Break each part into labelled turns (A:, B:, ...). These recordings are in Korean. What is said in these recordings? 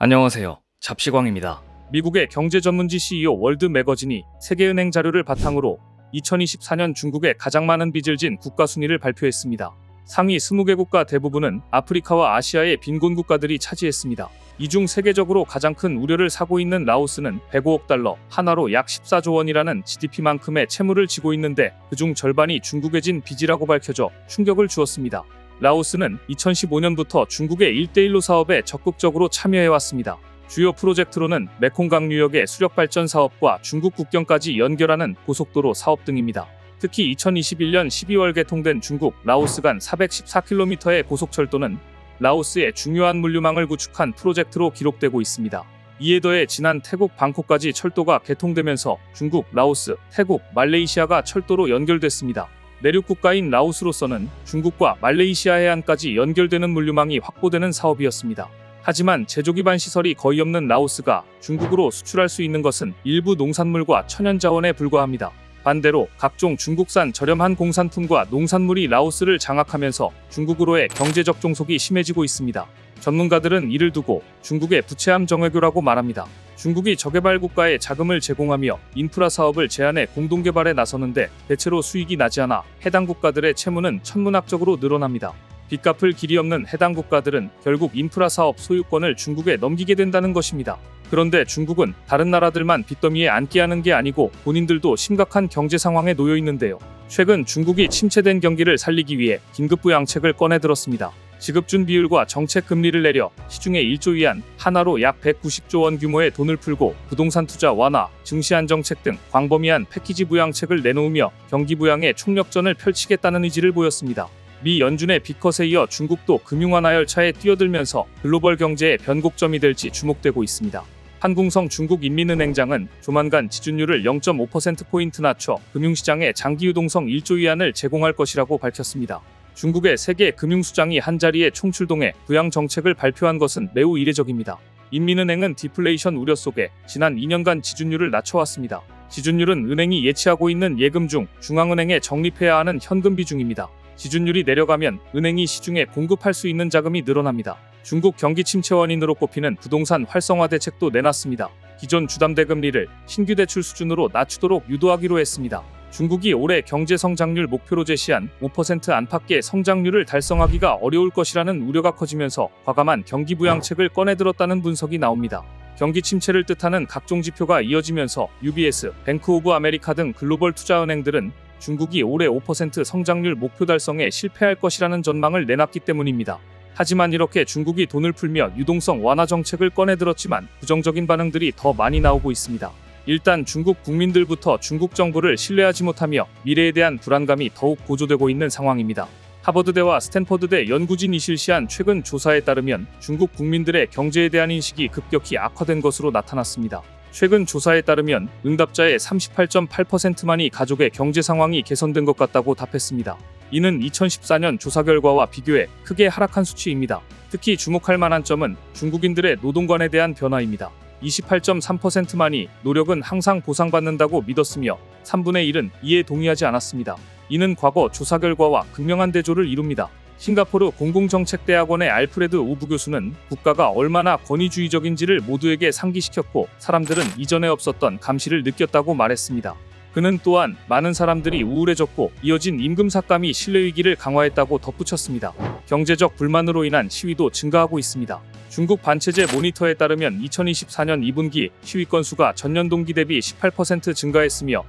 A: 안녕하세요. 잡시광입니다. 미국의 경제 전문지 CEO 월드 매거진이 세계은행 자료를 바탕으로 2024년 중국에 가장 많은 빚을 진 국가 순위를 발표했습니다. 상위 20개 국가 대부분은 아프리카와 아시아의 빈곤 국가들이 차지했습니다. 이 중 세계적으로 가장 큰 우려를 사고 있는 라오스는 105억 달러, 하나로 약 14조 원이라는 GDP만큼의 채무를 지고 있는데 그중 절반이 중국에 진 빚이라고 밝혀져 충격을 주었습니다. 라오스는 2015년부터 중국의 1대1로 사업에 적극적으로 참여해왔습니다. 주요 프로젝트로는 메콩강 유역의 수력발전 사업과 중국 국경까지 연결하는 고속도로 사업 등입니다. 특히 2021년 12월 개통된 중국, 라오스 간 414km의 고속철도는 라오스의 중요한 물류망을 구축한 프로젝트로 기록되고 있습니다. 이에 더해 지난 태국 방콕까지 철도가 개통되면서 중국, 라오스, 태국, 말레이시아가 철도로 연결됐습니다. 내륙 국가인 라오스로서는 중국과 말레이시아 해안까지 연결되는 물류망이 확보되는 사업이었습니다. 하지만 제조 기반 시설이 거의 없는 라오스가 중국으로 수출할 수 있는 것은 일부 농산물과 천연자원에 불과합니다. 반대로 각종 중국산 저렴한 공산품과 농산물이 라오스를 장악하면서 중국으로의 경제적 종속이 심해지고 있습니다. 전문가들은 이를 두고 중국의 부채함 정외교라고 말합니다. 중국이 저개발 국가에 자금을 제공하며 인프라 사업을 제한해 공동개발에 나서는데 대체로 수익이 나지 않아 해당 국가들의 채무는 천문학적으로 늘어납니다. 빚 갚을 길이 없는 해당 국가들은 결국 인프라 사업 소유권을 중국에 넘기게 된다는 것입니다. 그런데 중국은 다른 나라들만 빚더미에 앉게 하는 게 아니고 본인들도 심각한 경제 상황에 놓여 있는데요. 최근 중국이 침체된 경기를 살리기 위해 긴급부양책을 꺼내들었습니다. 지급준 비율과 정책 금리를 내려 시중에 1조 위안, 하나로 약 190조 원 규모의 돈을 풀고 부동산 투자 완화, 증시 안정책 등 광범위한 패키지 부양책을 내놓으며 경기 부양에 총력전을 펼치겠다는 의지를 보였습니다. 미 연준의 빚컷에 이어 중국도 금융 완화 열차에 뛰어들면서 글로벌 경제의 변곡점이 될지 주목되고 있습니다. 한궁성 중국인민은행장은 조만간 지준율을 0.5%포인트 낮춰 금융시장에 장기 유동성 1조 위안을 제공할 것이라고 밝혔습니다. 중국의 세계 금융수장이 한자리에 총출동해 부양 정책을 발표한 것은 매우 이례적입니다. 인민은행은 디플레이션 우려 속에 지난 2년간 지준율을 낮춰왔습니다. 지준율은 은행이 예치하고 있는 예금 중 중앙은행에 적립해야 하는 현금 비중입니다. 지준율이 내려가면 은행이 시중에 공급할 수 있는 자금이 늘어납니다. 중국 경기 침체 원인으로 꼽히는 부동산 활성화 대책도 내놨습니다. 기존 주담대금리를 신규 대출 수준으로 낮추도록 유도하기로 했습니다. 중국이 올해 경제 성장률 목표로 제시한 5% 안팎의 성장률을 달성하기가 어려울 것이라는 우려가 커지면서 과감한 경기 부양책을 꺼내들었다는 분석이 나옵니다. 경기 침체를 뜻하는 각종 지표가 이어지면서 UBS, 뱅크 오브 아메리카 등 글로벌 투자은행들은 중국이 올해 5% 성장률 목표 달성에 실패할 것이라는 전망을 내놨기 때문입니다. 하지만 이렇게 중국이 돈을 풀며 유동성 완화 정책을 꺼내들었지만 부정적인 반응들이 더 많이 나오고 있습니다. 일단 중국 국민들부터 중국 정부를 신뢰하지 못하며 미래에 대한 불안감이 더욱 고조되고 있는 상황입니다. 하버드대와 스탠퍼드대 연구진이 실시한 최근 조사에 따르면 중국 국민들의 경제에 대한 인식이 급격히 악화된 것으로 나타났습니다. 최근 조사에 따르면 응답자의 38.8%만이 가족의 경제 상황이 개선된 것 같다고 답했습니다. 이는 2014년 조사 결과와 비교해 크게 하락한 수치입니다. 특히 주목할 만한 점은 중국인들의 노동관에 대한 변화입니다. 28.3%만이 노력은 항상 보상받는다고 믿었으며 3분의 1은 이에 동의하지 않았습니다. 이는 과거 조사 결과와 극명한 대조를 이룹니다. 싱가포르 공공정책대학원의 알프레드 우브 교수는 국가가 얼마나 권위주의적인지를 모두에게 상기시켰고 사람들은 이전에 없었던 감시를 느꼈다고 말했습니다. 그는 또한 많은 사람들이 우울해졌고 이어진 임금 삭감이 신뢰위기를 강화했다고 덧붙였습니다. 경제적 불만으로 인한 시위도 증가하고 있습니다. 중국 반체제 모니터에 따르면 2024년 2분기 시위 건수가 전년 동기 대비 18% 증가했으며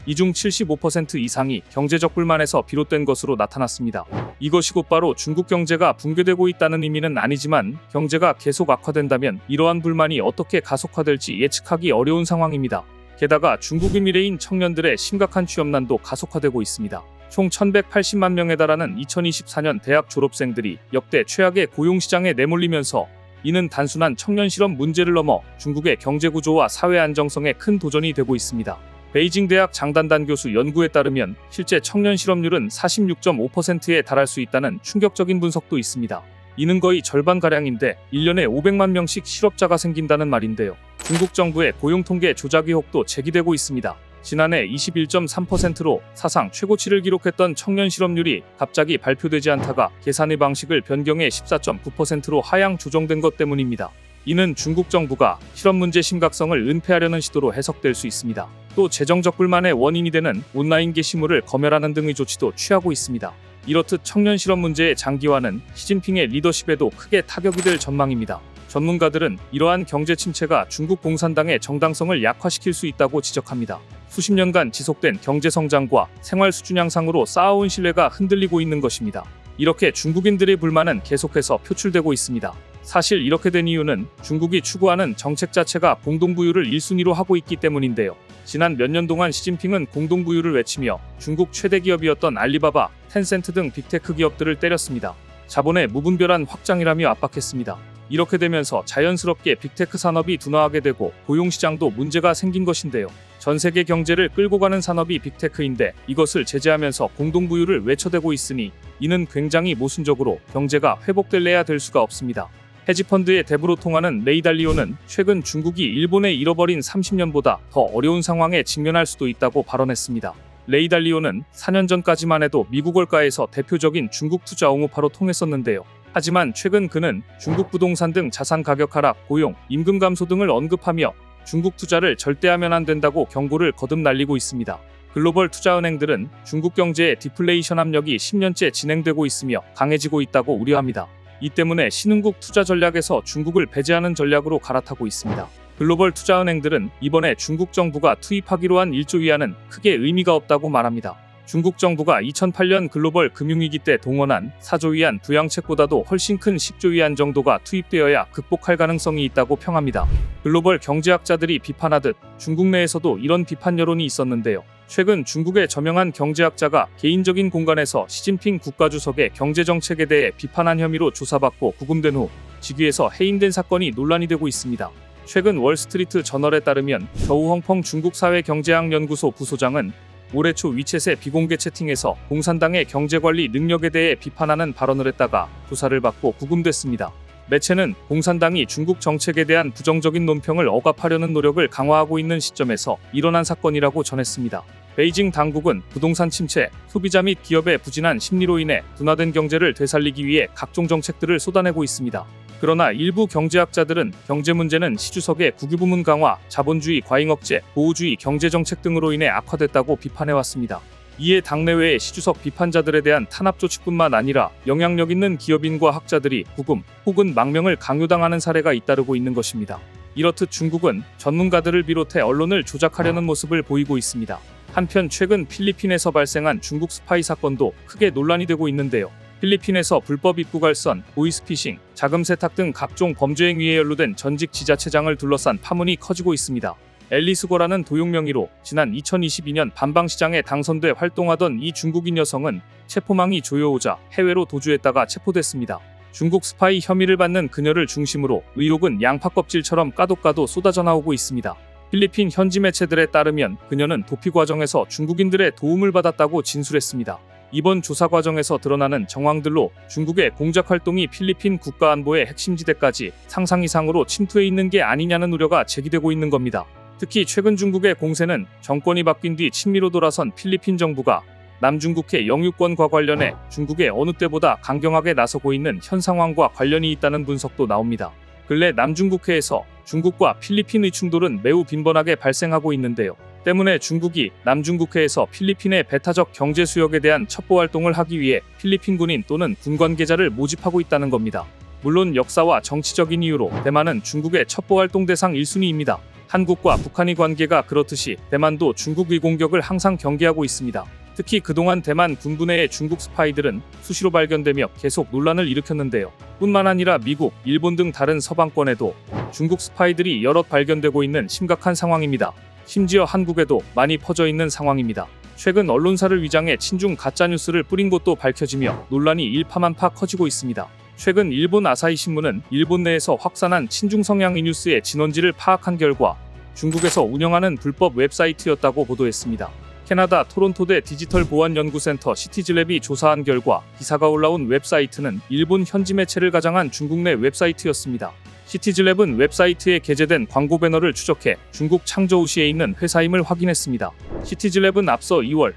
A: 이 중 75% 이상이 경제적 불만에서 비롯된 것으로 나타났습니다. 이것이 곧바로 중국 경제가 붕괴되고 있다는 의미는 아니지만 경제가 계속 악화된다면 이러한 불만이 어떻게 가속화될지 예측하기 어려운 상황입니다. 게다가 중국인 미래인 청년들의 심각한 취업난도 가속화되고 있습니다. 총 1180만 명에 달하는 2024년 대학 졸업생들이 역대 최악의 고용시장에 내몰리면서 이는 단순한 청년 실업 문제를 넘어 중국의 경제구조와 사회 안정성에 큰 도전이 되고 있습니다. 베이징 대학 장단단 교수 연구에 따르면 실제 청년 실업률은 46.5%에 달할 수 있다는 충격적인 분석도 있습니다. 이는 거의 절반가량인데 1년에 500만 명씩 실업자가 생긴다는 말인데요. 중국 정부의 고용통계 조작 의혹도 제기되고 있습니다. 지난해 21.3%로 사상 최고치를 기록했던 청년 실업률이 갑자기 발표되지 않다가 계산의 방식을 변경해 14.9%로 하향 조정된 것 때문입니다. 이는 중국 정부가 실업 문제 심각성을 은폐하려는 시도로 해석될 수 있습니다. 또 재정적 불만의 원인이 되는 온라인 게시물을 검열하는 등의 조치도 취하고 있습니다. 이렇듯 청년 실업 문제의 장기화는 시진핑의 리더십에도 크게 타격이 될 전망입니다. 전문가들은 이러한 경제 침체가 중국 공산당의 정당성을 약화시킬 수 있다고 지적합니다. 수십 년간 지속된 경제 성장과 생활 수준 향상으로 쌓아온 신뢰가 흔들리고 있는 것입니다. 이렇게 중국인들의 불만은 계속해서 표출되고 있습니다. 사실 이렇게 된 이유는 중국이 추구하는 정책 자체가 공동부유를 1순위로 하고 있기 때문인데요. 지난 몇 년 동안 시진핑은 공동부유를 외치며 중국 최대 기업이었던 알리바바, 텐센트 등 빅테크 기업들을 때렸습니다. 자본의 무분별한 확장이라며 압박했습니다. 이렇게 되면서 자연스럽게 빅테크 산업이 둔화하게 되고 고용시장도 문제가 생긴 것인데요. 전 세계 경제를 끌고 가는 산업이 빅테크인데 이것을 제재하면서 공동부유를 외쳐대고 있으니 이는 굉장히 모순적으로 경제가 회복될래야 될 수가 없습니다. 헤지펀드의 대부로 통하는 레이 달리오는 최근 중국이 일본에 잃어버린 30년보다 더 어려운 상황에 직면할 수도 있다고 발언했습니다. 레이 달리오는 4년 전까지만 해도 미국 월가에서 대표적인 중국 투자 옹호파로 통했었는데요. 하지만 최근 그는 중국 부동산 등 자산 가격 하락, 고용, 임금 감소 등을 언급하며 중국 투자를 절대 하면 안 된다고 경고를 거듭 날리고 있습니다. 글로벌 투자은행들은 중국 경제의 디플레이션 압력이 10년째 진행되고 있으며 강해지고 있다고 우려합니다. 이 때문에 신흥국 투자 전략에서 중국을 배제하는 전략으로 갈아타고 있습니다. 글로벌 투자은행들은 이번에 중국 정부가 투입하기로 한 1조 위안은 크게 의미가 없다고 말합니다. 중국 정부가 2008년 글로벌 금융위기 때 동원한 4조 위안 부양책보다도 훨씬 큰 10조 위안 정도가 투입되어야 극복할 가능성이 있다고 평합니다. 글로벌 경제학자들이 비판하듯 중국 내에서도 이런 비판 여론이 있었는데요. 최근 중국의 저명한 경제학자가 개인적인 공간에서 시진핑 국가주석의 경제정책에 대해 비판한 혐의로 조사받고 구금된 후 직위에서 해임된 사건이 논란이 되고 있습니다. 최근 월스트리트 저널에 따르면 저우헝펑 중국사회경제학연구소 부소장은 올해 초 위챗의 비공개 채팅에서 공산당의 경제관리 능력에 대해 비판하는 발언을 했다가 조사를 받고 구금됐습니다. 매체는 공산당이 중국 정책에 대한 부정적인 논평을 억압하려는 노력을 강화하고 있는 시점에서 일어난 사건이라고 전했습니다. 베이징 당국은 부동산 침체, 소비자 및 기업의 부진한 심리로 인해 둔화된 경제를 되살리기 위해 각종 정책들을 쏟아내고 있습니다. 그러나 일부 경제학자들은 경제 문제는 시주석의 국유부문 강화, 자본주의 과잉 억제, 보호주의 경제정책 등으로 인해 악화됐다고 비판해왔습니다. 이에 당내외의 시주석 비판자들에 대한 탄압 조치뿐만 아니라 영향력 있는 기업인과 학자들이 구금 혹은 망명을 강요당하는 사례가 잇따르고 있는 것입니다. 이렇듯 중국은 전문가들을 비롯해 언론을 조작하려는 모습을 보이고 있습니다. 한편 최근 필리핀에서 발생한 중국 스파이 사건도 크게 논란이 되고 있는데요. 필리핀에서 불법 입국알선, 보이스피싱, 자금 세탁 등 각종 범죄 행위에 연루된 전직 지자체장을 둘러싼 파문이 커지고 있습니다. 앨리스 고라는 도용 명의로 지난 2022년 반방시장에 당선돼 활동하던 이 중국인 여성은 체포망이 조여오자 해외로 도주했다가 체포됐습니다. 중국 스파이 혐의를 받는 그녀를 중심으로 의혹은 양파 껍질처럼 까도 쏟아져 나오고 있습니다. 필리핀 현지 매체들에 따르면 그녀는 도피 과정에서 중국인들의 도움을 받았다고 진술했습니다. 이번 조사 과정에서 드러나는 정황들로 중국의 공작 활동이 필리핀 국가안보의 핵심지대까지 상상 이상으로 침투해 있는 게 아니냐는 우려가 제기되고 있는 겁니다. 특히 최근 중국의 공세는 정권이 바뀐 뒤 친미로 돌아선 필리핀 정부가 남중국해 영유권과 관련해 중국의 어느 때보다 강경하게 나서고 있는 현 상황과 관련이 있다는 분석도 나옵니다. 근래 남중국해에서 중국과 필리핀의 충돌은 매우 빈번하게 발생하고 있는데요. 때문에 중국이 남중국해에서 필리핀의 배타적 경제 수역에 대한 첩보 활동을 하기 위해 필리핀 군인 또는 군 관계자를 모집하고 있다는 겁니다. 물론 역사와 정치적인 이유로 대만은 중국의 첩보 활동 대상 1순위입니다. 한국과 북한의 관계가 그렇듯이 대만도 중국의 공격을 항상 경계하고 있습니다. 특히 그동안 대만 군부 내의 중국 스파이들은 수시로 발견되며 계속 논란을 일으켰는데요. 뿐만 아니라 미국, 일본 등 다른 서방권에도 중국 스파이들이 여럿 발견되고 있는 심각한 상황입니다. 심지어 한국에도 많이 퍼져 있는 상황입니다. 최근 언론사를 위장해 친중 가짜뉴스를 뿌린 것도 밝혀지며 논란이 일파만파 커지고 있습니다. 최근 일본 아사히 신문은 일본 내에서 확산한 친중 성향의 뉴스의 진원지를 파악한 결과 중국에서 운영하는 불법 웹사이트였다고 보도했습니다. 캐나다 토론토대 디지털 보안 연구센터 시티즈랩이 조사한 결과 기사가 올라온 웹사이트는 일본 현지 매체를 가장한 중국 내 웹사이트였습니다. 시티즈랩은 웹사이트에 게재된 광고 배너를 추적해 중국 창저우시에 있는 회사임을 확인했습니다. 시티즈랩은 앞서 2월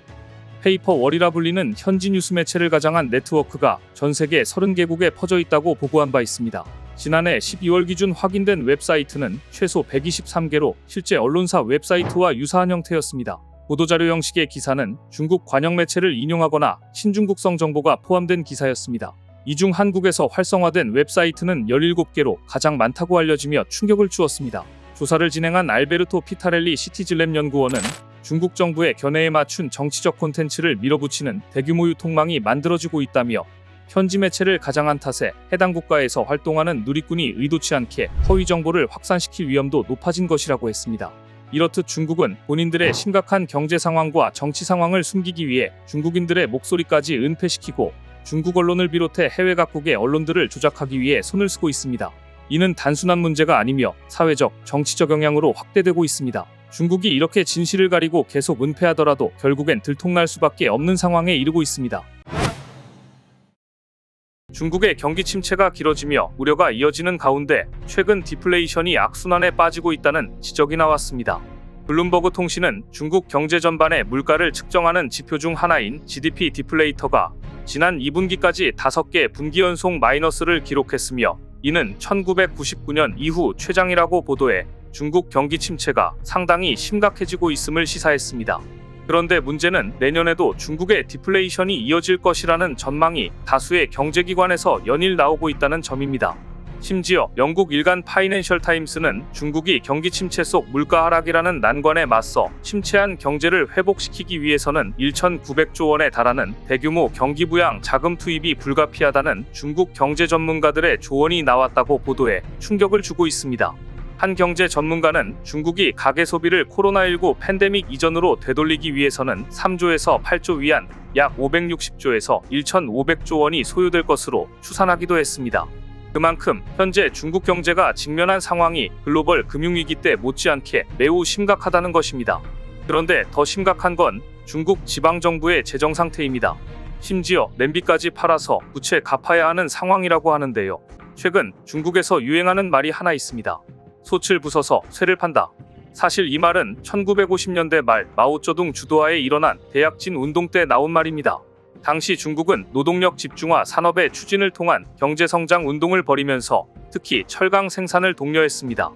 A: 페이퍼월이라 불리는 현지 뉴스 매체를 가장한 네트워크가 전 세계 30개국에 퍼져 있다고 보고한 바 있습니다. 지난해 12월 기준 확인된 웹사이트는 최소 123개로 실제 언론사 웹사이트와 유사한 형태였습니다. 보도자료 형식의 기사는 중국 관영 매체를 인용하거나 친중국성 정보가 포함된 기사였습니다. 이 중 한국에서 활성화된 웹사이트는 17개로 가장 많다고 알려지며 충격을 주었습니다. 조사를 진행한 알베르토 피타렐리 시티즐랩 연구원은 중국 정부의 견해에 맞춘 정치적 콘텐츠를 밀어붙이는 대규모 유통망이 만들어지고 있다며 현지 매체를 가장한 탓에 해당 국가에서 활동하는 누리꾼이 의도치 않게 허위 정보를 확산시킬 위험도 높아진 것이라고 했습니다. 이렇듯 중국은 본인들의 심각한 경제 상황과 정치 상황을 숨기기 위해 중국인들의 목소리까지 은폐시키고 중국 언론을 비롯해 해외 각국의 언론들을 조작하기 위해 손을 쓰고 있습니다. 이는 단순한 문제가 아니며 사회적, 정치적 영향으로 확대되고 있습니다. 중국이 이렇게 진실을 가리고 계속 은폐하더라도 결국엔 들통날 수밖에 없는 상황에 이르고 있습니다. 중국의 경기 침체가 길어지며 우려가 이어지는 가운데 최근 디플레이션이 악순환에 빠지고 있다는 지적이 나왔습니다. 블룸버그 통신은 중국 경제 전반의 물가를 측정하는 지표 중 하나인 GDP 디플레이터가 지난 2분기까지 5개 분기 연속 마이너스를 기록했으며 이는 1999년 이후 최장이라고 보도해 중국 경기 침체가 상당히 심각해지고 있음을 시사했습니다. 그런데 문제는 내년에도 중국의 디플레이션이 이어질 것이라는 전망이 다수의 경제기관에서 연일 나오고 있다는 점입니다. 심지어 영국 일간 파이낸셜 타임스는 중국이 경기 침체 속 물가 하락이라는 난관에 맞서 침체한 경제를 회복시키기 위해서는 1,900조 원에 달하는 대규모 경기 부양 자금 투입이 불가피하다는 중국 경제 전문가들의 조언이 나왔다고 보도해 충격을 주고 있습니다. 한 경제 전문가는 중국이 가계 소비를 코로나19 팬데믹 이전으로 되돌리기 위해서는 3조에서 8조 위안 약 560조에서 1,500조 원이 소요될 것으로 추산하기도 했습니다. 그만큼 현재 중국 경제가 직면한 상황이 글로벌 금융위기 때 못지않게 매우 심각하다는 것입니다. 그런데 더 심각한 건 중국 지방정부의 재정 상태입니다. 심지어 냄비까지 팔아서 부채 갚아야 하는 상황이라고 하는데요. 최근 중국에서 유행하는 말이 하나 있습니다. 솥을 부숴서 쇠를 판다. 사실 이 말은 1950년대 말 마오쩌둥 주도하에 일어난 대약진 운동 때 나온 말입니다. 당시 중국은 노동력 집중화 산업의 추진을 통한 경제성장 운동을 벌이면서 특히 철강 생산을 독려했습니다.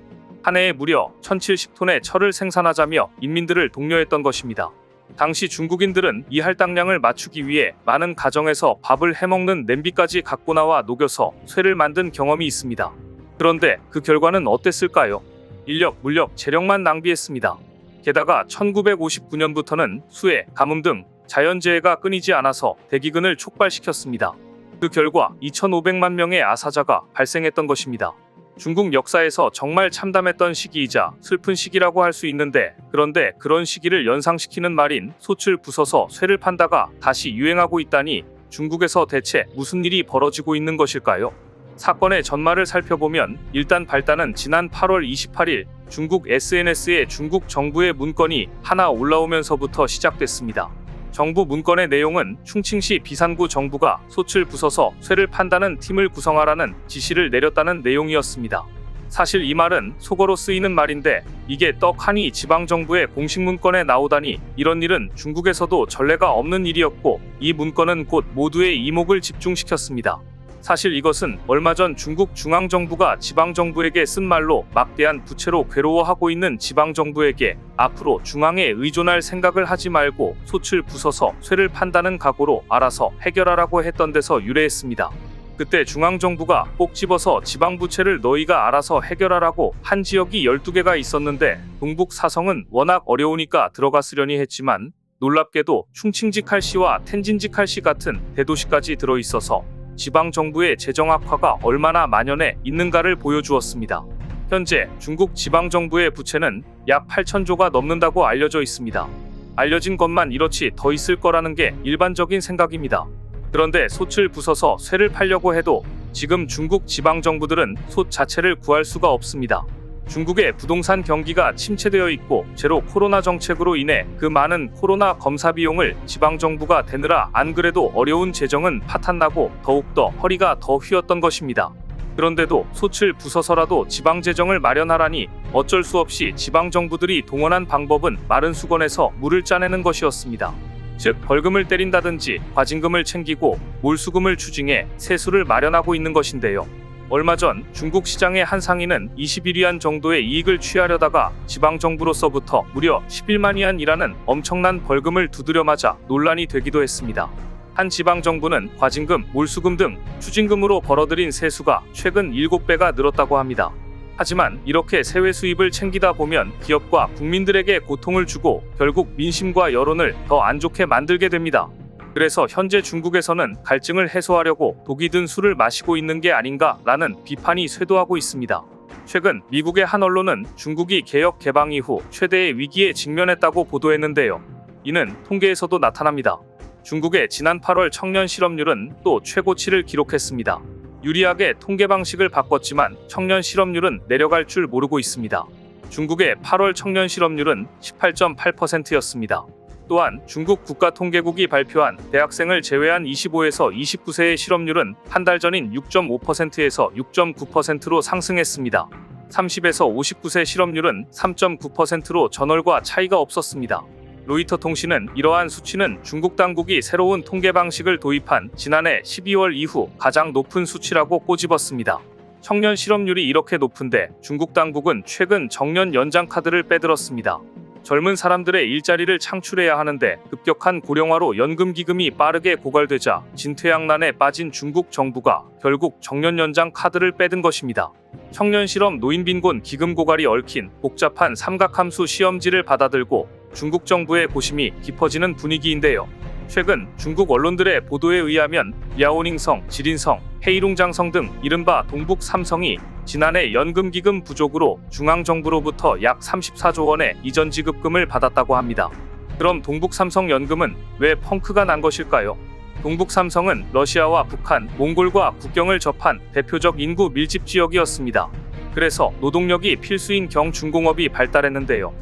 A: 한 해에 무려 1,070톤의 철을 생산하자며 인민들을 독려했던 것입니다. 당시 중국인들은 이 할당량을 맞추기 위해 많은 가정에서 밥을 해먹는 냄비까지 갖고 나와 녹여서 쇠를 만든 경험이 있습니다. 그런데 그 결과는 어땠을까요? 인력, 물력, 재력만 낭비했습니다. 게다가 1959년부터는 수해, 가뭄 등 자연재해가 끊이지 않아서 대기근을 촉발시켰습니다. 그 결과 2,500만 명의 아사자가 발생했던 것입니다. 중국 역사에서 정말 참담했던 시기이자 슬픈 시기라고 할 수 있는데 그런데 그런 시기를 연상시키는 말인 솥을 부숴서 쇠를 판다가 다시 유행하고 있다니 중국에서 대체 무슨 일이 벌어지고 있는 것일까요? 사건의 전말을 살펴보면 일단 발단은 지난 8월 28일 중국 SNS에 중국 정부의 문건이 하나 올라오면서부터 시작됐습니다. 정부 문건의 내용은 충칭시 비산구 정부가 솥을 부숴서 쇠를 판다는 팀을 구성하라는 지시를 내렸다는 내용이었습니다. 사실 이 말은 속어로 쓰이는 말인데 이게 떡하니 지방정부의 공식 문건에 나오다니 이런 일은 중국에서도 전례가 없는 일이었고 이 문건은 곧 모두의 이목을 집중시켰습니다. 사실 이것은 얼마 전 중국 중앙정부가 지방정부에게 쓴 말로 막대한 부채로 괴로워하고 있는 지방정부에게 앞으로 중앙에 의존할 생각을 하지 말고 솥을 부숴서 쇠를 판다는 각오로 알아서 해결하라고 했던 데서 유래했습니다. 그때 중앙정부가 꼭 집어서 지방부채를 너희가 알아서 해결하라고 한 지역이 12개가 있었는데 동북 사성은 워낙 어려우니까 들어갔으려니 했지만 놀랍게도 충칭지칼시와 텐진지칼시 같은 대도시까지 들어있어서 지방정부의 재정 악화가 얼마나 만연해 있는가를 보여주었습니다. 현재 중국 지방정부의 부채는 약 8,000조가 넘는다고 알려져 있습니다. 알려진 것만 이렇지 더 있을 거라는 게 일반적인 생각입니다. 그런데 솥을 부숴서 쇠를 팔려고 해도 지금 중국 지방정부들은 솥 자체를 구할 수가 없습니다. 중국의 부동산 경기가 침체되어 있고 제로 코로나 정책으로 인해 그 많은 코로나 검사 비용을 지방정부가 대느라 안 그래도 어려운 재정은 파탄나고 더욱더 허리가 더 휘었던 것입니다. 그런데도 솥을 부숴서라도 지방재정을 마련하라니 어쩔 수 없이 지방정부들이 동원한 방법은 마른 수건에서 물을 짜내는 것이었습니다. 즉 벌금을 때린다든지 과징금을 챙기고 몰수금을 추징해 세수를 마련하고 있는 것인데요. 얼마 전 중국 시장의 한 상인은 21위안 정도의 이익을 취하려다가 지방정부로서부터 무려 11만 위안이라는 엄청난 벌금을 두드려 맞아 논란이 되기도 했습니다. 한 지방정부는 과징금, 몰수금 등 추징금으로 벌어들인 세수가 최근 7배가 늘었다고 합니다. 하지만 이렇게 세외 수입을 챙기다 보면 기업과 국민들에게 고통을 주고 결국 민심과 여론을 더 안 좋게 만들게 됩니다. 그래서 현재 중국에서는 갈증을 해소하려고 독이 든 술을 마시고 있는 게 아닌가라는 비판이 쇄도하고 있습니다. 최근 미국의 한 언론은 중국이 개혁 개방 이후 최대의 위기에 직면했다고 보도했는데요. 이는 통계에서도 나타납니다. 중국의 지난 8월 청년 실업률은 또 최고치를 기록했습니다. 유리하게 통계 방식을 바꿨지만 청년 실업률은 내려갈 줄 모르고 있습니다. 중국의 8월 청년 실업률은 18.8%였습니다. 또한 중국 국가통계국이 발표한 대학생을 제외한 25에서 29세의 실업률은 한 달 전인 6.5%에서 6.9%로 상승했습니다. 30에서 59세 실업률은 3.9%로 전월과 차이가 없었습니다. 로이터 통신은 이러한 수치는 중국 당국이 새로운 통계 방식을 도입한 지난해 12월 이후 가장 높은 수치라고 꼬집었습니다. 청년 실업률이 이렇게 높은데 중국 당국은 최근 정년 연장 카드를 빼들었습니다. 젊은 사람들의 일자리를 창출해야 하는데 급격한 고령화로 연금 기금이 빠르게 고갈되자 진퇴양난에 빠진 중국 정부가 결국 정년 연장 카드를 빼든 것입니다. 청년 실업 노인 빈곤 기금 고갈이 얽힌 복잡한 삼각함수 시험지를 받아들고 중국 정부의 고심이 깊어지는 분위기인데요. 최근 중국 언론들의 보도에 의하면 야오닝성, 지린성, 헤이룽장성 등 이른바 동북 3성이 지난해 연금기금 부족으로 중앙정부로부터 약 34조 원의 이전 지급금을 받았다고 합니다. 그럼 동북 3성 연금은 왜 펑크가 난 것일까요? 동북 3성은 러시아와 북한, 몽골과 국경을 접한 대표적 인구 밀집 지역이었습니다. 그래서 노동력이 필수인 경중공업이 발달했는데요.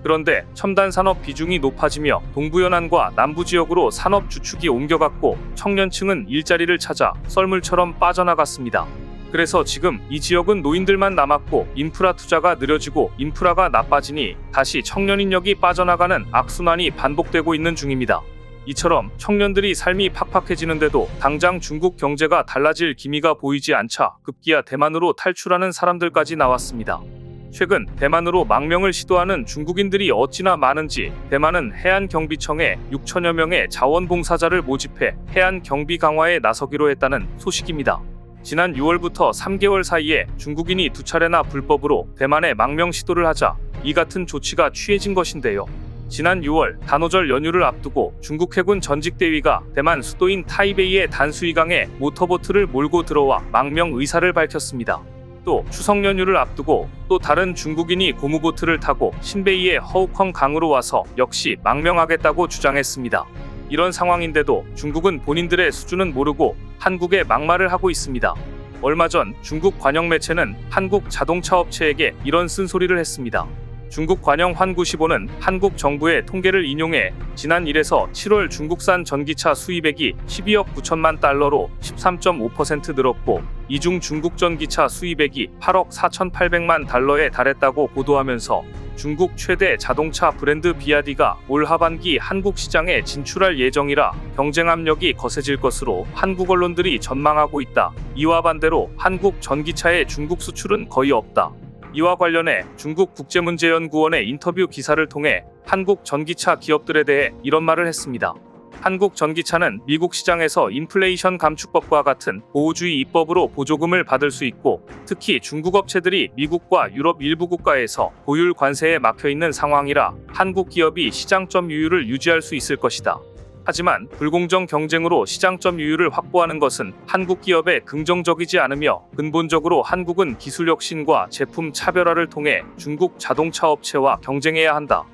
A: 그런데 첨단 산업 비중이 높아지며 동부연안과 남부 지역으로 산업 주축이 옮겨갔고 청년층은 일자리를 찾아 썰물처럼 빠져나갔습니다. 그래서 지금 이 지역은 노인들만 남았고 인프라 투자가 느려지고 인프라가 나빠지니 다시 청년 인력이 빠져나가는 악순환이 반복되고 있는 중입니다. 이처럼 청년들이 삶이 팍팍해지는데도 당장 중국 경제가 달라질 기미가 보이지 않자 급기야 대만으로 탈출하는 사람들까지 나왔습니다. 최근 대만으로 망명을 시도하는 중국인들이 어찌나 많은지 대만은 해안경비청에 6천여 명의 자원봉사자를 모집해 해안 경비 강화에 나서기로 했다는 소식입니다. 지난 6월부터 3개월 사이에 중국인이 2차례나 불법으로 대만에 망명 시도를 하자 이 같은 조치가 취해진 것인데요. 지난 6월 단오절 연휴를 앞두고 중국 해군 전직대위가 대만 수도인 타이베이의 단수이강에 모터보트를 몰고 들어와 망명 의사를 밝혔습니다. 또 추석 연휴를 앞두고 또 다른 중국인이 고무보트를 타고 신베이의 허우컹 강으로 와서 역시 망명하겠다고 주장했습니다. 이런 상황인데도 중국은 본인들의 수준은 모르고 한국에 막말을 하고 있습니다. 얼마 전 중국 관영 매체는 한국 자동차 업체에게 이런 쓴소리를 했습니다. 중국 관영 환구시보는 한국 정부의 통계를 인용해 지난 1에서 7월 중국산 전기차 수입액이 12억 9천만 달러로 13.5% 늘었고 이 중 중국 전기차 수입액이 8억 4,800만 달러에 달했다고 보도하면서 중국 최대 자동차 브랜드 비아디가 올 하반기 한국 시장에 진출할 예정이라 경쟁 압력이 거세질 것으로 한국 언론들이 전망하고 있다. 이와 반대로 한국 전기차의 중국 수출은 거의 없다. 이와 관련해 중국 국제문제연구원의 인터뷰 기사를 통해 한국 전기차 기업들에 대해 이런 말을 했습니다. 한국 전기차는 미국 시장에서 인플레이션 감축법과 같은 보호주의 입법으로 보조금을 받을 수 있고 특히 중국 업체들이 미국과 유럽 일부 국가에서 보율 관세에 막혀있는 상황이라 한국 기업이 시장 점유율을 유지할 수 있을 것이다. 하지만 불공정 경쟁으로 시장 점유율을 확보하는 것은 한국 기업에 긍정적이지 않으며 근본적으로 한국은 기술 혁신과 제품 차별화를 통해 중국 자동차 업체와 경쟁해야 한다.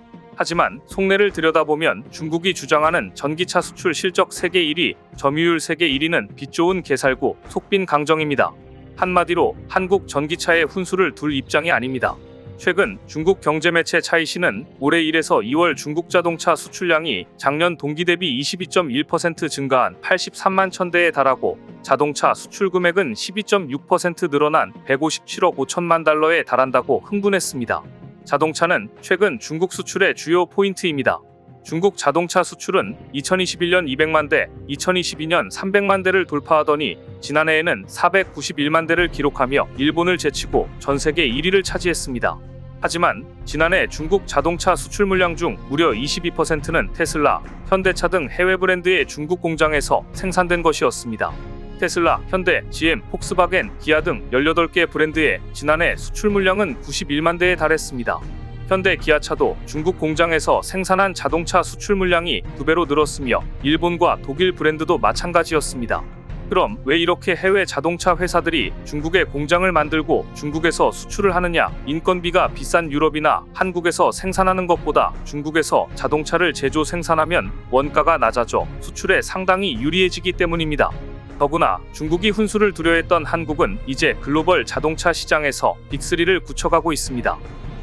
A: 하지만 속내를 들여다보면 중국이 주장하는 전기차 수출 실적 세계 1위, 점유율 세계 1위는 빛 좋은 개살구, 속빈 강정입니다. 한마디로 한국 전기차에 훈수를 둘 입장이 아닙니다. 최근 중국 경제매체 차이시는 올해 1에서 2월 중국 자동차 수출량이 작년 동기 대비 22.1% 증가한 83만 천대에 달하고 자동차 수출 금액은 12.6% 늘어난 157억 5천만 달러에 달한다고 흥분했습니다. 자동차는 최근 중국 수출의 주요 포인트입니다. 중국 자동차 수출은 2021년 200만 대, 2022년 300만 대를 돌파하더니 지난해에는 491만 대를 기록하며 일본을 제치고 전 세계 1위를 차지했습니다. 하지만 지난해 중국 자동차 수출 물량 중 무려 22%는 테슬라, 현대차 등 해외 브랜드의 중국 공장에서 생산된 것이었습니다. 테슬라, 현대, GM, 폭스바겐, 기아 등 18개 브랜드의 지난해 수출 물량은 91만 대에 달했습니다. 현대 기아차도 중국 공장에서 생산한 자동차 수출 물량이 2배로 늘었으며 일본과 독일 브랜드도 마찬가지였습니다. 그럼 왜 이렇게 해외 자동차 회사들이 중국에 공장을 만들고 중국에서 수출을 하느냐? 인건비가 비싼 유럽이나 한국에서 생산하는 것보다 중국에서 자동차를 제조 생산하면 원가가 낮아져 수출에 상당히 유리해지기 때문입니다. 더구나 중국이 훈수를 두려했던 한국은 이제 글로벌 자동차 시장에서 빅3를 굳혀가고 있습니다.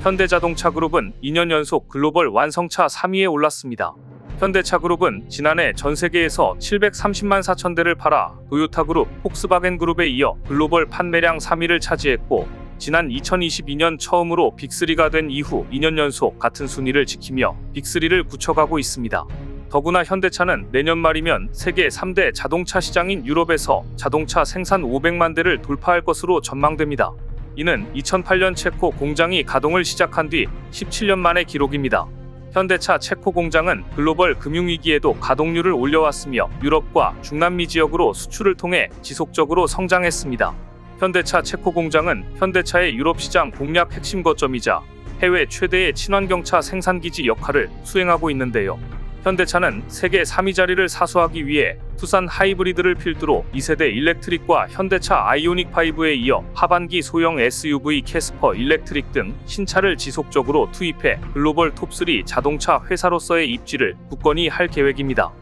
A: 현대자동차그룹은 2년 연속 글로벌 완성차 3위에 올랐습니다. 현대차그룹은 지난해 전 세계에서 730만 4천 대를 팔아 도요타그룹, 폭스바겐그룹에 이어 글로벌 판매량 3위를 차지했고 지난 2022년 처음으로 빅3가 된 이후 2년 연속 같은 순위를 지키며 빅3를 굳혀가고 있습니다. 더구나 현대차는 내년 말이면 세계 3대 자동차 시장인 유럽에서 자동차 생산 500만 대를 돌파할 것으로 전망됩니다. 이는 2008년 체코 공장이 가동을 시작한 뒤 17년 만의 기록입니다. 현대차 체코 공장은 글로벌 금융위기에도 가동률을 올려왔으며 유럽과 중남미 지역으로 수출을 통해 지속적으로 성장했습니다. 현대차 체코 공장은 현대차의 유럽 시장 공략 핵심 거점이자 해외 최대의 친환경차 생산기지 역할을 수행하고 있는데요. 현대차는 세계 3위 자리를 사수하기 위해 투싼 하이브리드를 필두로 2세대 일렉트릭과 현대차 아이오닉5에 이어 하반기 소형 SUV 캐스퍼 일렉트릭 등 신차를 지속적으로 투입해 글로벌 톱3 자동차 회사로서의 입지를 굳건히 할 계획입니다.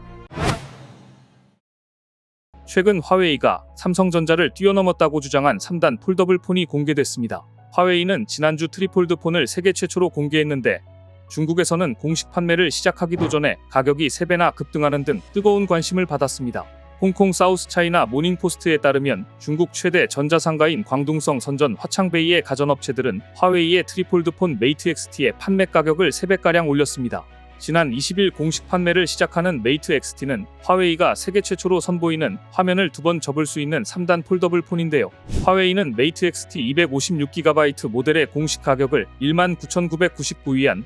A: 최근 화웨이가 삼성전자를 뛰어넘었다고 주장한 3단 폴더블 폰이 공개됐습니다. 화웨이는 지난주 트리폴드 폰을 세계 최초로 공개했는데 중국에서는 공식 판매를 시작하기도 전에 가격이 3배나 급등하는 등 뜨거운 관심을 받았습니다. 홍콩 사우스차이나 모닝포스트에 따르면 중국 최대 전자상가인 광둥성 선전 화창베이의 가전업체들은 화웨이의 트리폴드 폰 메이트 XT의 판매 가격을 3배가량 올렸습니다. 지난 20일 공식 판매를 시작하는 메이트 XT는 화웨이가 세계 최초로 선보이는 화면을 2번 접을 수 있는 3단 폴더블 폰인데요. 화웨이는 메이트 XT 256GB 모델의 공식 가격을 19,999위안,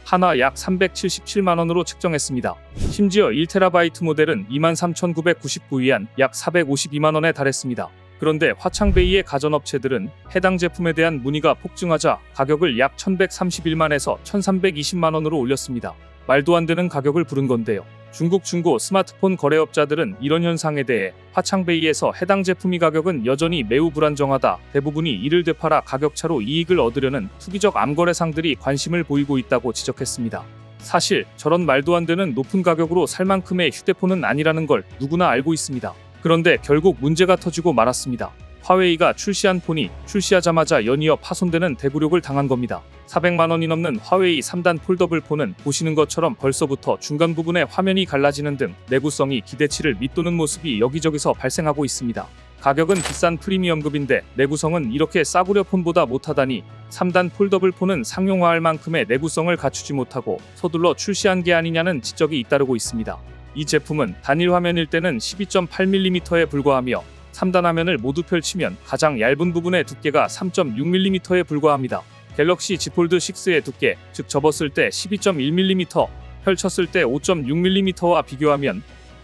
A: 하나 약 377만원으로 측정했습니다. 심지어 1TB 모델은 23,999위안, 약 452만원에 달했습니다. 그런데 화창베이의 가전업체들은 해당 제품에 대한 문의가 폭증하자 가격을 약 1,131만에서 1,320만원으로 올렸습니다. 말도 안 되는 가격을 부른 건데요. 중국 중고 스마트폰 거래업자들은 이런 현상에 대해 화창베이에서 해당 제품의 가격은 여전히 매우 불안정하다, 대부분이 이를 되팔아 가격차로 이익을 얻으려는 투기적 암거래상들이 관심을 보이고 있다고 지적했습니다. 사실 저런 말도 안 되는 높은 가격으로 살 만큼의 휴대폰은 아니라는 걸 누구나 알고 있습니다. 그런데 결국 문제가 터지고 말았습니다. 화웨이가 출시한 폰이 출시하자마자 연이어 파손되는 대굴욕을 당한 겁니다. 400만원이 넘는 화웨이 3단 폴더블 폰은 보시는 것처럼 벌써부터 중간 부분에 화면이 갈라지는 등 내구성이 기대치를 밑도는 모습이 여기저기서 발생하고 있습니다. 가격은 비싼 프리미엄급인데 내구성은 이렇게 싸구려 폰보다 못하다니 3단 폴더블 폰은 상용화할 만큼의 내구성을 갖추지 못하고 서둘러 출시한 게 아니냐는 지적이 잇따르고 있습니다. 이 제품은 단일 화면일 때는 12.8mm에 불과하며 3단 화면을 모두 펼치면 가장 얇은 부분의 두께가 3.6mm에 불과합니다. 갤럭시 Z 폴드 6의 두께, 즉 접었을 때 12.1mm, 펼쳤을 때 5.6mm와 비교하면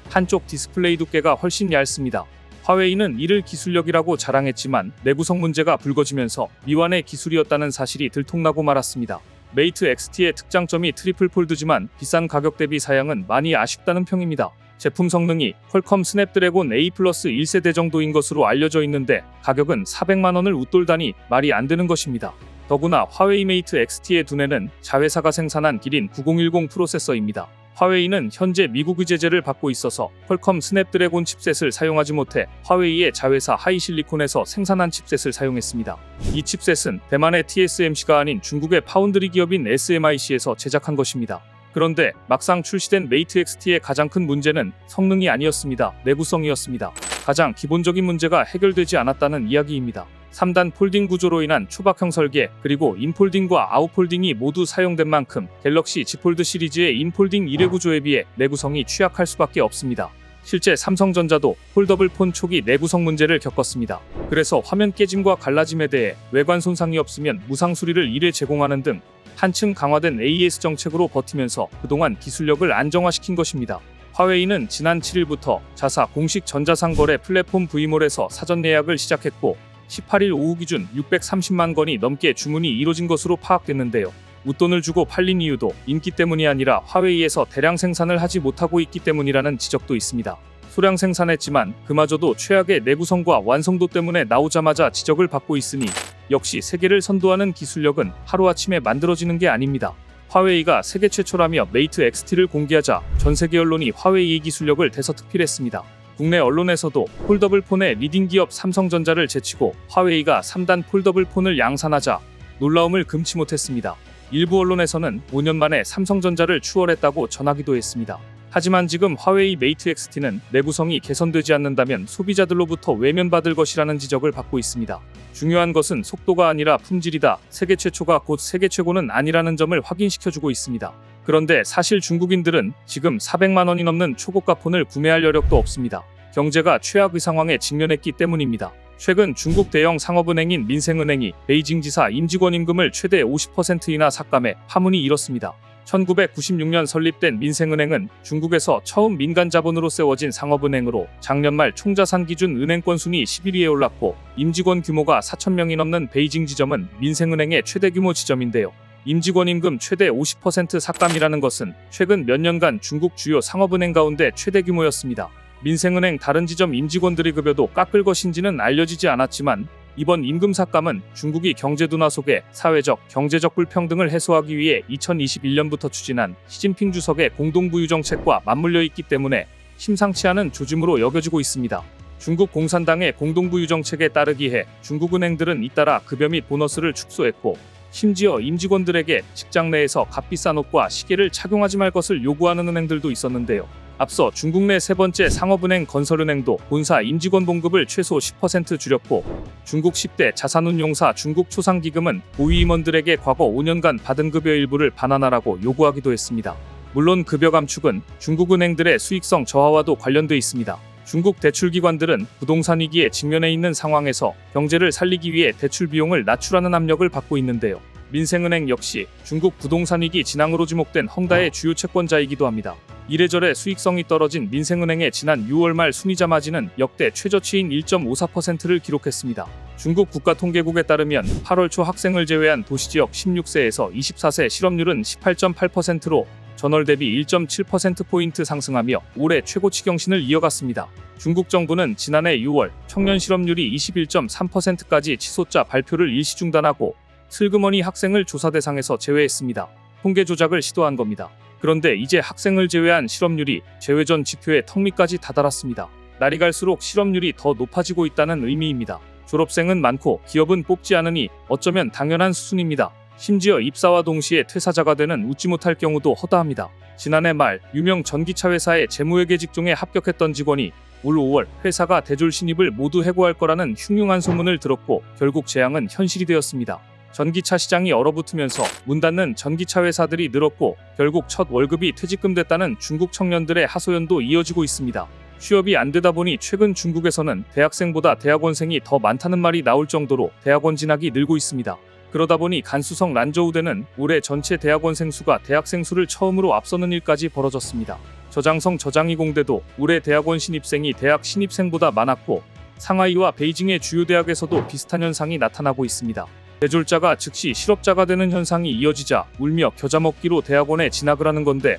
A: 한쪽 디스플레이 두께가 훨씬 얇습니다. 화웨이는 이를 기술력이라고 자랑했지만 내구성 문제가 불거지면서 미완의 기술이었다는 사실이 들통나고 말았습니다. 메이트 XT의 특장점이 트리플 폴드지만 비싼 가격 대비 사양은 많이 아쉽다는 평입니다. 제품 성능이 퀄컴 스냅드래곤 A 플러스 1세대 정도인 것으로 알려져 있는데 가격은 400만원을 웃돌다니 말이 안 되는 것입니다. 더구나 화웨이 메이트 XT의 두뇌는 자회사가 생산한 기린 9010 프로세서입니다. 화웨이는 현재 미국의 제재를 받고 있어서 퀄컴 스냅드래곤 칩셋을 사용하지 못해 화웨이의 자회사 하이실리콘에서 생산한 칩셋을 사용했습니다. 이 칩셋은 대만의 TSMC가 아닌 중국의 파운드리 기업인 SMIC에서 제작한 것입니다. 그런데 막상 출시된 메이트 XT의 가장 큰 문제는 성능이 아니었습니다. 내구성이었습니다. 가장 기본적인 문제가 해결되지 않았다는 이야기입니다. 3단 폴딩 구조로 인한 초박형 설계 그리고 인폴딩과 아웃폴딩이 모두 사용된 만큼 갤럭시 Z 폴드 시리즈의 인폴딩 1회 구조에 비해 내구성이 취약할 수밖에 없습니다. 실제 삼성전자도 폴더블 폰 초기 내구성 문제를 겪었습니다. 그래서 화면 깨짐과 갈라짐에 대해 외관 손상이 없으면 무상 수리를 1회 제공하는 등 한층 강화된 AES 정책으로 버티면서 그동안 기술력을 안정화시킨 것입니다. 화웨이는 지난 7일부터 자사 공식 전자상거래 플랫폼 V몰에서 사전 예약을 시작했고 18일 오후 기준 630만 건이 넘게 주문이 이뤄진 것으로 파악됐는데요. 웃돈을 주고 팔린 이유도 인기 때문이 아니라 화웨이에서 대량 생산을 하지 못하고 있기 때문이라는 지적도 있습니다. 소량 생산했지만 그마저도 최악의 내구성과 완성도 때문에 나오자마자 지적을 받고 있으니 역시 세계를 선도하는 기술력은 하루아침에 만들어지는 게 아닙니다. 화웨이가 세계 최초라며 메이트 XT를 공개하자 전 세계 언론이 화웨이의 기술력을 대서특필했습니다. 국내 언론에서도 폴더블 폰의 리딩 기업 삼성전자를 제치고 화웨이가 3단 폴더블 폰을 양산하자 놀라움을 금치 못했습니다. 일부 언론에서는 5년 만에 삼성전자를 추월했다고 전하기도 했습니다. 하지만 지금 화웨이 메이트 XT는 내구성이 개선되지 않는다면 소비자들로부터 외면받을 것이라는 지적을 받고 있습니다. 중요한 것은 속도가 아니라 품질이다. 세계 최초가 곧 세계 최고는 아니라는 점을 확인시켜주고 있습니다. 그런데 사실 중국인들은 지금 400만 원이 넘는 초고가 폰을 구매할 여력도 없습니다. 경제가 최악의 상황에 직면했기 때문입니다. 최근 중국 대형 상업은행인 민생은행이 베이징지사 임직원 임금을 최대 50%이나 삭감해 파문이 일었습니다. 1996년 설립된 민생은행은 중국에서 처음 민간 자본으로 세워진 상업은행으로 작년 말 총자산 기준 은행권 순위 11위에 올랐고 임직원 규모가 4,000명이 넘는 베이징 지점은 민생은행의 최대 규모 지점인데요. 임직원 임금 최대 50% 삭감이라는 것은 최근 몇 년간 중국 주요 상업은행 가운데 최대 규모였습니다. 민생은행 다른 지점 임직원들의 급여도 깎을 것인지는 알려지지 않았지만 이번 임금 삭감은 중국이 경제 둔화 속에 사회적, 경제적 불평등을 해소하기 위해 2021년부터 추진한 시진핑 주석의 공동부유 정책과 맞물려 있기 때문에 심상치 않은 조짐으로 여겨지고 있습니다. 중국 공산당의 공동부유 정책에 따르기 해 중국 은행들은 잇따라 급여 및 보너스를 축소했고 심지어 임직원들에게 직장 내에서 값비싼 옷과 시계를 착용하지 말 것을 요구하는 은행들도 있었는데요. 앞서 중국 내 세 번째 상업은행 건설은행도 본사 임직원 봉급을 최소 10% 줄였고 중국 10대 자산운용사 중국초상기금은 고위 임원들에게 과거 5년간 받은 급여 일부를 반환하라고 요구하기도 했습니다. 물론 급여 감축은 중국 은행들의 수익성 저하와도 관련돼 있습니다. 중국 대출기관들은 부동산 위기에 직면해 있는 상황에서 경제를 살리기 위해 대출 비용을 낮추라는 압력을 받고 있는데요. 민생은행 역시 중국 부동산 위기 진앙으로 지목된 헝다의 주요 채권자이기도 합니다. 이래저래 수익성이 떨어진 민생은행의 지난 6월 말 순이자 마진은 역대 최저치인 1.54%를 기록했습니다. 중국 국가통계국에 따르면 8월 초 학생을 제외한 도시지역 16세에서 24세 실업률은 18.8%로 전월 대비 1.7%포인트 상승하며 올해 최고치 경신을 이어갔습니다. 중국 정부는 지난해 6월 청년 실업률이 21.3%까지 치솟자 발표를 일시 중단하고 슬그머니 학생을 조사 대상에서 제외했습니다. 통계 조작을 시도한 겁니다. 그런데 이제 학생을 제외한 실업률이 제외 전 지표의 턱 밑까지 다다랐습니다. 날이 갈수록 실업률이 더 높아지고 있다는 의미입니다. 졸업생은 많고 기업은 뽑지 않으니 어쩌면 당연한 수순입니다. 심지어 입사와 동시에 퇴사자가 되는 웃지 못할 경우도 허다합니다. 지난해 말 유명 전기차 회사의 재무회계 직종에 합격했던 직원이 올 5월 회사가 대졸 신입을 모두 해고할 거라는 흉흉한 소문을 들었고 결국 재앙은 현실이 되었습니다. 전기차 시장이 얼어붙으면서 문 닫는 전기차 회사들이 늘었고 결국 첫 월급이 퇴직금 됐다는 중국 청년들의 하소연도 이어지고 있습니다. 취업이 안 되다 보니 최근 중국에서는 대학생보다 대학원생이 더 많다는 말이 나올 정도로 대학원 진학이 늘고 있습니다. 그러다 보니 간수성 란저우대는 올해 전체 대학원생 수가 대학생 수를 처음으로 앞서는 일까지 벌어졌습니다. 저장성 저장이공대도 올해 대학원 신입생이 대학 신입생보다 많았고 상하이와 베이징의 주요 대학에서도 비슷한 현상이 나타나고 있습니다. 대졸자가 즉시 실업자가 되는 현상이 이어지자 울며 겨자 먹기로 대학원에 진학을 하는 건데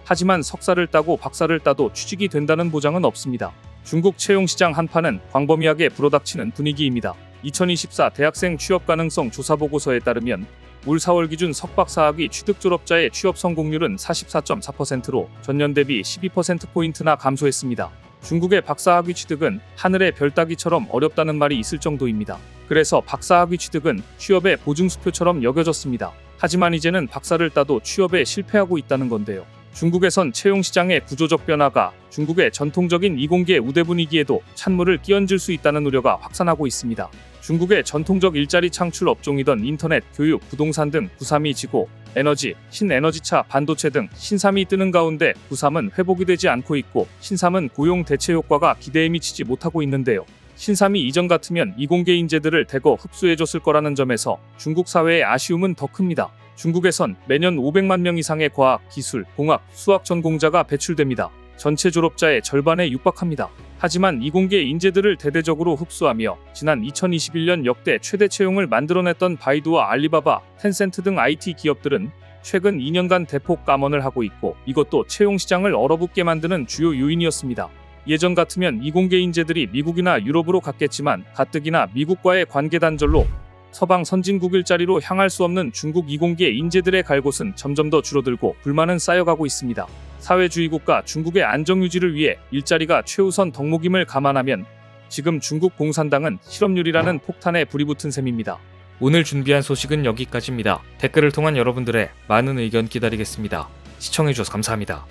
A: 하지만 석사를 따고 박사를 따도 취직이 된다는 보장은 없습니다. 중국 채용시장 한파는 광범위하게 불어닥치는 분위기입니다. 2024 대학생 취업 가능성 조사 보고서에 따르면 올 4월 기준 석박사학위 취득 졸업자의 취업 성공률은 44.4%로 전년 대비 12%포인트나 감소했습니다. 중국의 박사학위 취득은 하늘의 별 따기처럼 어렵다는 말이 있을 정도입니다. 그래서 박사학위 취득은 취업의 보증수표처럼 여겨졌습니다. 하지만 이제는 박사를 따도 취업에 실패하고 있다는 건데요. 중국에선 채용시장의 구조적 변화가 중국의 전통적인 이공계 우대 분위기에도 찬물을 끼얹을 수 있다는 우려가 확산하고 있습니다. 중국의 전통적 일자리 창출 업종이던 인터넷, 교육, 부동산 등 구3이 지고 에너지, 신에너지차, 반도체 등 신삼이 뜨는 가운데 구3은 회복이 되지 않고 있고 신삼은 고용 대체 효과가 기대에 미치지 못하고 있는데요. 신삼이 이전 같으면 이공계 인재들을 대거 흡수해줬을 거라는 점에서 중국 사회의 아쉬움은 더 큽니다. 중국에선 매년 500만 명 이상의 과학, 기술, 공학, 수학 전공자가 배출됩니다. 전체 졸업자의 절반에 육박합니다. 하지만 이공계 인재들을 대대적으로 흡수하며 지난 2021년 역대 최대 채용을 만들어냈던 바이두와 알리바바, 텐센트 등 IT 기업들은 최근 2년간 대폭 감원을 하고 있고 이것도 채용 시장을 얼어붙게 만드는 주요 요인이었습니다. 예전 같으면 이공계 인재들이 미국이나 유럽으로 갔겠지만 가뜩이나 미국과의 관계 단절로 서방 선진국 일자리로 향할 수 없는 중국 이공계 인재들의 갈 곳은 점점 더 줄어들고 불만은 쌓여가고 있습니다. 사회주의 국가 중국의 안정 유지를 위해 일자리가 최우선 덕목임을 감안하면 지금 중국 공산당은 실업률이라는 폭탄에 불이 붙은 셈입니다.
B: 오늘 준비한 소식은 여기까지입니다. 댓글을 통한 여러분들의 많은 의견 기다리겠습니다. 시청해주셔서 감사합니다.